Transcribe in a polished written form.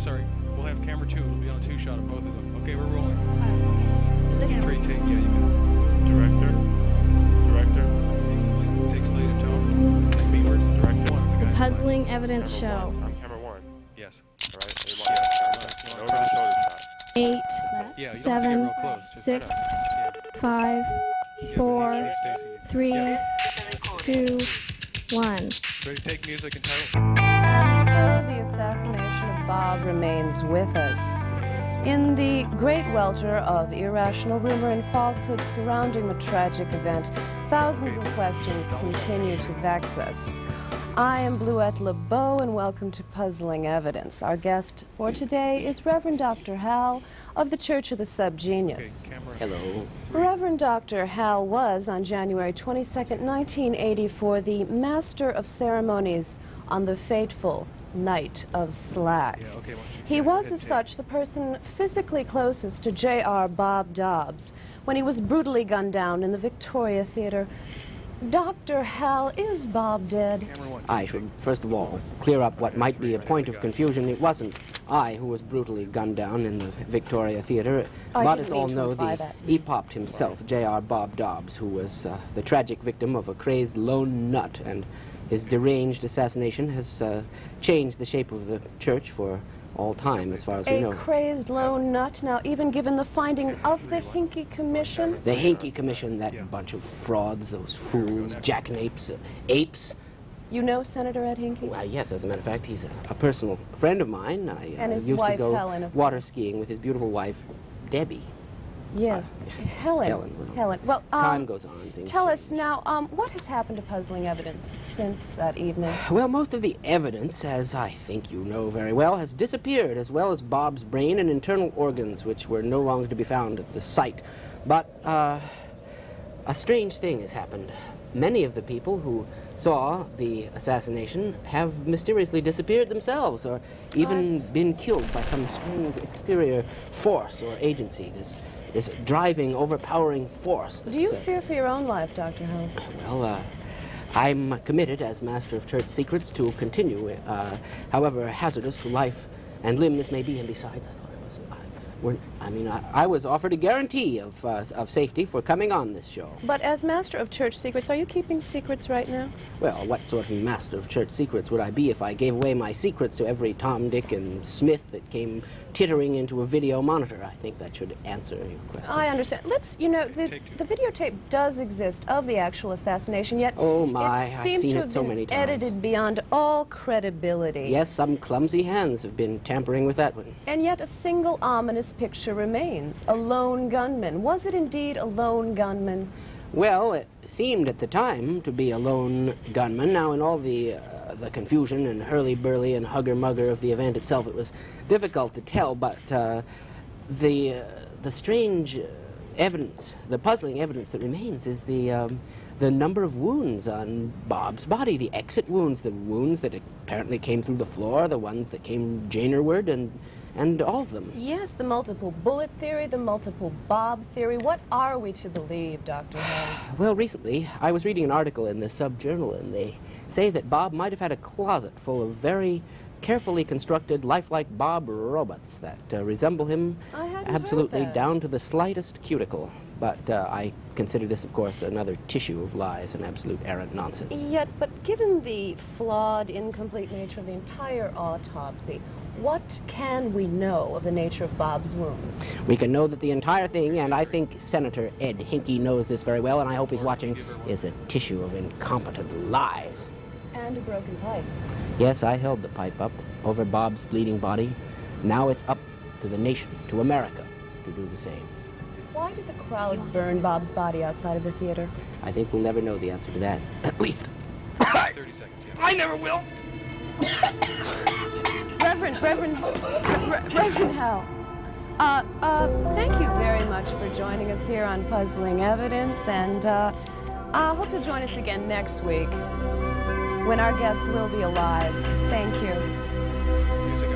I'm sorry. We'll have camera 2. It'll be on a 2-shot of both of them. Okay, we're rolling. 3, take, yeah, you can. Director. Take slate and tone. Take me words. Director. The Puzzling Evidence Show. I'm camera 1. Yes. All right. Over the shoulder shot. 8, Yeah, you don't have to get 7, real close. Just 6, yeah. 5, 4, 3, 2, 1. Ready to take music and title? And so the assassination of Bob remains with us. In the great welter of irrational rumor and falsehood surrounding the tragic event, thousands of questions continue to vex us. I am Bluette LeBeau, and welcome to Puzzling Evidence. Our guest for today is Reverend Dr. Hal of the Church of the Subgenius. Hello. Reverend Dr. Hal was, on January 22nd, 1984, the Master of Ceremonies on the fateful Night of Slack. Yeah, okay, He was, as such, the person physically closest to J.R. Bob Dobbs when he was brutally gunned down in the Victoria Theater. Dr. Hal, is Bob dead? I should, first of all, clear up what might be a point of confusion. It wasn't I who was brutally gunned down in the Victoria Theater, but as all know, the EPOP himself, J.R. Bob Dobbs, who was the tragic victim of a crazed lone nut, and his deranged assassination has changed the shape of the church for all time, as far as we know. A crazed lone nut. Now, even given the finding of the Hinky Commission? The Hinky Commission, that bunch of frauds, those fools, jackanapes, apes. You know Senator Ed Hinky? Well, yes, as a matter of fact, he's a personal friend of mine. I and his used wife, to go Helen, water skiing with his beautiful wife, Debbie. Yes, Helen. Well, time goes on. Tell us now, what has happened to Puzzling Evidence since that evening? Well, most of the evidence, as I think you know very well, has disappeared, as well as Bob's brain and internal organs, which were no longer to be found at the site. But a strange thing has happened. Many of the people who saw the assassination have mysteriously disappeared themselves, or even been killed by some strange exterior force or agency, this driving, overpowering force. Do you fear for your own life, Dr. Hal? Well, I'm committed as Master of Church Secrets to continue, however hazardous to life and limb this may be, and besides, I thought it was... I was offered a guarantee of safety for coming on this show. But as Master of Church Secrets, are you keeping secrets right now? Well, what sort of Master of Church Secrets would I be if I gave away my secrets to every Tom, Dick, and Smith that came tittering into a video monitor? I think that should answer your question. I understand. Let's, you know, the videotape does exist of the actual assassination, yet oh my, it seems to have been edited beyond all credibility. Yes, some clumsy hands have been tampering with that one. And yet a single ominous picture remains. A lone gunman. Was it indeed a lone gunman? Well, it seemed at the time to be a lone gunman. Now, in all the confusion and hurly-burly and hugger-mugger of the event itself, it was difficult to tell, but the strange evidence, the puzzling evidence that remains is the number of wounds on Bob's body, the exit wounds, the wounds that apparently came through the floor, the ones that came Janerward, and all of them. Yes, the multiple bullet theory, the multiple Bob theory. What are we to believe, Dr. Hal? Well, recently, I was reading an article in the Sub-Journal, and they say that Bob might have had a closet full of very carefully constructed, lifelike Bob robots that resemble him absolutely down to the slightest cuticle. But I consider this, of course, another tissue of lies and absolute errant nonsense. Yet, but given the flawed, incomplete nature of the entire autopsy, what can we know of the nature of Bob's wounds? We can know that the entire thing, and I think Senator Ed Hinky knows this very well, and I hope he's watching, is a tissue of incompetent lies. And a broken pipe. Yes, I held the pipe up over Bob's bleeding body. Now it's up to the nation, to America, to do the same. Why did the crowd burn Bob's body outside of the theater? I think we'll never know the answer to that. At least 30 seconds, yeah. I never will. Reverend Hal, thank you very much for joining us here on Puzzling Evidence, and I hope you'll join us again next week when our guests will be alive. Thank you. Music